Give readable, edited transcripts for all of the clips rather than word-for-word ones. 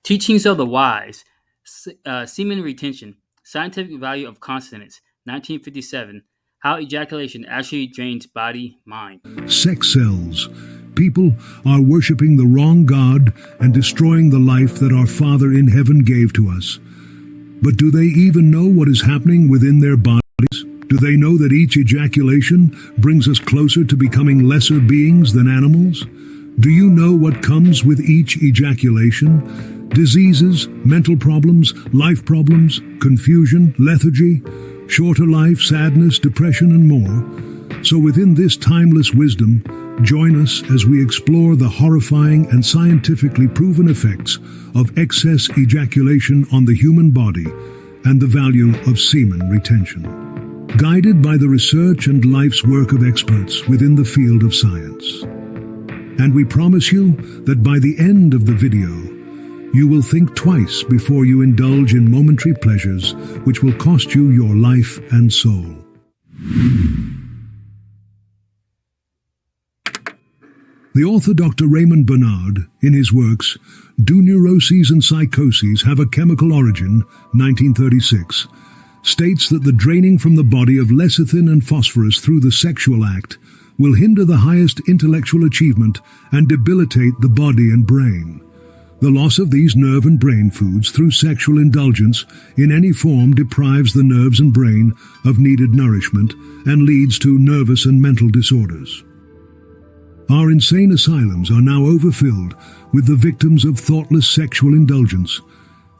Teachings of the Wise, Semen Retention, Scientific Value of Continence, 1957, How Ejaculation Actually Drains Body, Mind. Sex sells. People are worshiping the wrong God and destroying the life that our Father in heaven gave to us. But do they even know what is happening within their bodies? Do they know that each ejaculation brings us closer to becoming lesser beings than animals? Do you know what comes with each ejaculation? Diseases, mental problems, life problems, confusion, lethargy, shorter life, sadness, depression, and more. So within this timeless wisdom, join us as we explore the horrifying and scientifically proven effects of excess ejaculation on the human body and the value of semen retention. Guided by the research and life's work of experts within the field of science. And we promise you that by the end of the video, you will think twice before you indulge in momentary pleasures which will cost you your life and soul. The author Dr. Raymond Bernard, in his works, Do Neuroses and Psychoses Have a Chemical Origin, 1936, states that the draining from the body of lecithin and phosphorus through the sexual act will hinder the highest intellectual achievement and debilitate the body and brain. The loss of these nerve and brain foods through sexual indulgence in any form deprives the nerves and brain of needed nourishment and leads to nervous and mental disorders. Our insane asylums are now overfilled with the victims of thoughtless sexual indulgence,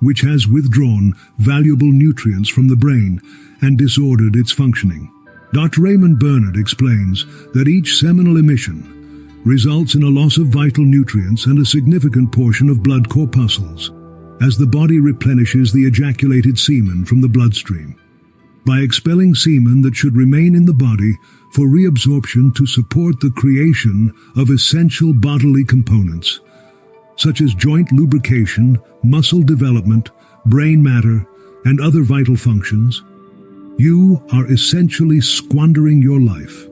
which has withdrawn valuable nutrients from the brain and disordered its functioning. Dr. Raymond Bernard explains that each seminal emission results in a loss of vital nutrients and a significant portion of blood corpuscles, as the body replenishes the ejaculated semen from the bloodstream. By expelling semen that should remain in the body for reabsorption to support the creation of essential bodily components, such as joint lubrication, muscle development, brain matter, and other vital functions, you are essentially squandering your life.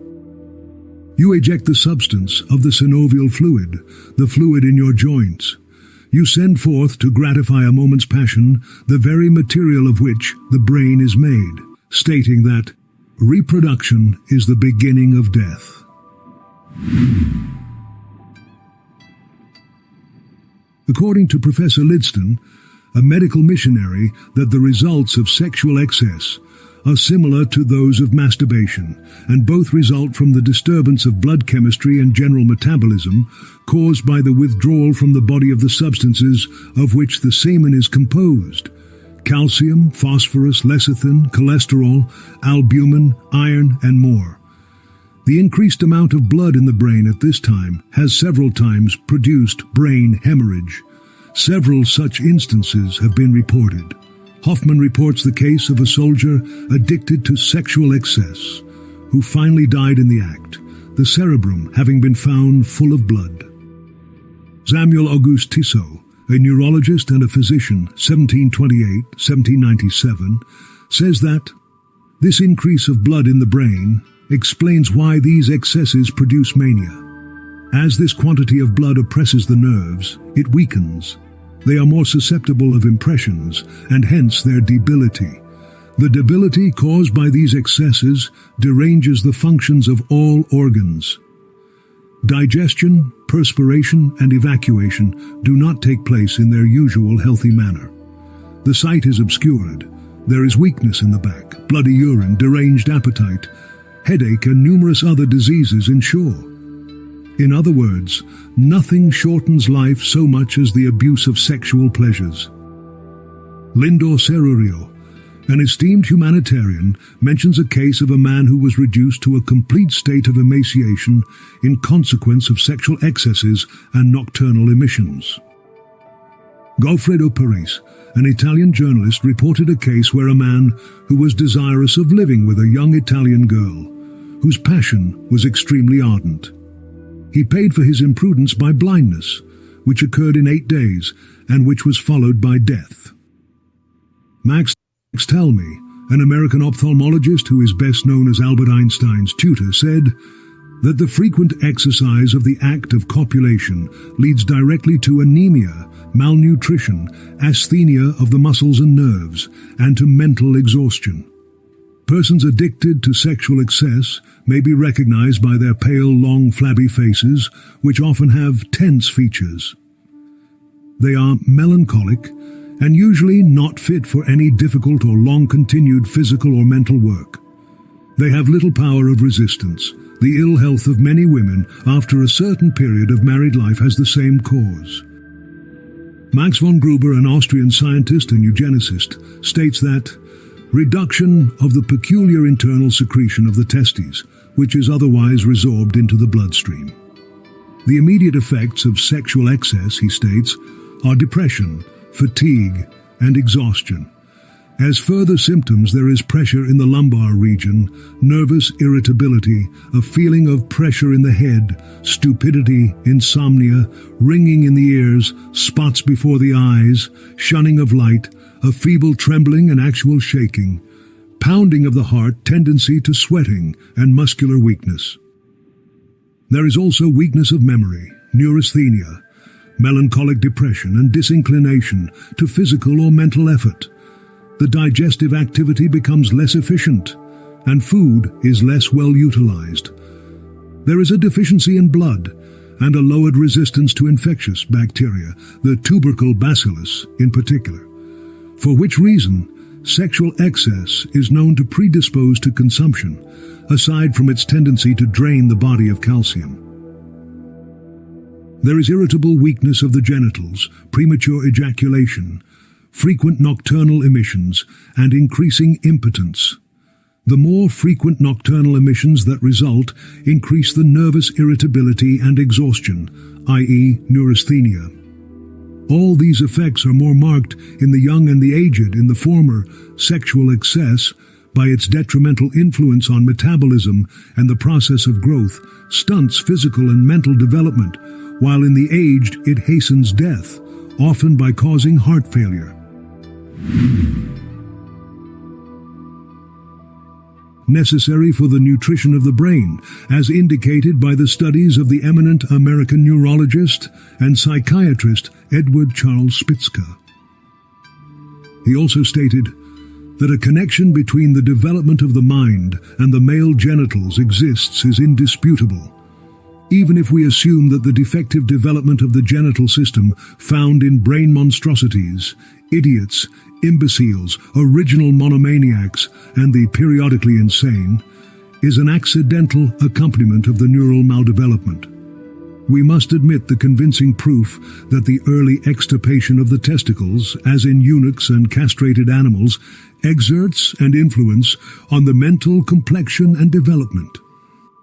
You eject the substance of the synovial fluid, the fluid in your joints. You send forth to gratify a moment's passion the very material of which the brain is made, stating that reproduction is the beginning of death. According to Professor Lidston, a medical missionary, that the results of sexual excess are similar to those of masturbation, and both result from the disturbance of blood chemistry and general metabolism caused by the withdrawal from the body of the substances of which the semen is composed: calcium, phosphorus, lecithin, cholesterol, albumin, iron, and more. The increased amount of blood in the brain at this time has several times produced brain hemorrhage. Several such instances have been reported. Hoffman reports the case of a soldier addicted to sexual excess, who finally died in the act, the cerebrum having been found full of blood. Samuel Auguste Tissot, a neurologist and a physician, 1728-1797, says that this increase of blood in the brain explains why these excesses produce mania. As this quantity of blood oppresses the nerves, it weakens. They are more susceptible of impressions, and hence their debility. The debility caused by these excesses deranges the functions of all organs. Digestion, perspiration, and evacuation do not take place in their usual healthy manner. The sight is obscured. There is weakness in the back, bloody urine, deranged appetite, headache, and numerous other diseases ensure. In other words, nothing shortens life so much as the abuse of sexual pleasures. Lindor Serrurio, an esteemed humanitarian, mentions a case of a man who was reduced to a complete state of emaciation in consequence of sexual excesses and nocturnal emissions. Goffredo Paris, an Italian journalist, reported a case where a man who was desirous of living with a young Italian girl, whose passion was extremely ardent. He paid for his imprudence by blindness, which occurred in 8 days, and which was followed by death. Max Talmy, an American ophthalmologist who is best known as Albert Einstein's tutor, said, that the frequent exercise of the act of copulation leads directly to anemia, malnutrition, asthenia of the muscles and nerves, and to mental exhaustion. Persons addicted to sexual excess may be recognized by their pale, long, flabby faces, which often have tense features. They are melancholic and usually not fit for any difficult or long-continued physical or mental work. They have little power of resistance. The ill health of many women after a certain period of married life has the same cause. Max von Gruber, an Austrian scientist and eugenicist, states that reduction of the peculiar internal secretion of the testes, which is otherwise resorbed into the bloodstream. The immediate effects of sexual excess, he states, are depression, fatigue, and exhaustion. As further symptoms, there is pressure in the lumbar region, nervous irritability, a feeling of pressure in the head, stupidity, insomnia, ringing in the ears, spots before the eyes, shunning of light, a feeble trembling and actual shaking, pounding of the heart, tendency to sweating, and muscular weakness. There is also weakness of memory, neurasthenia, melancholic depression, and disinclination to physical or mental effort. The digestive activity becomes less efficient, and food is less well utilized. There is a deficiency in blood and a lowered resistance to infectious bacteria, the tubercle bacillus in particular, for which reason sexual excess is known to predispose to consumption, aside from its tendency to drain the body of calcium. There is irritable weakness of the genitals, premature ejaculation, frequent nocturnal emissions, and increasing impotence. The more frequent nocturnal emissions that result increase the nervous irritability and exhaustion, i.e. neurasthenia. All these effects are more marked in the young and the aged. In the former, sexual excess, by its detrimental influence on metabolism and the process of growth, stunts physical and mental development, while in the aged it hastens death, often by causing heart failure. Necessary for the nutrition of the brain, as indicated by the studies of the eminent American neurologist and psychiatrist Edward Charles Spitzka. He also stated that a connection between the development of the mind and the male genitals exists is indisputable. Even if we assume that the defective development of the genital system found in brain monstrosities, idiots, imbeciles, original monomaniacs, and the periodically insane, is an accidental accompaniment of the neural maldevelopment. We must admit the convincing proof that the early extirpation of the testicles, as in eunuchs and castrated animals, exerts an influence on the mental complexion and development.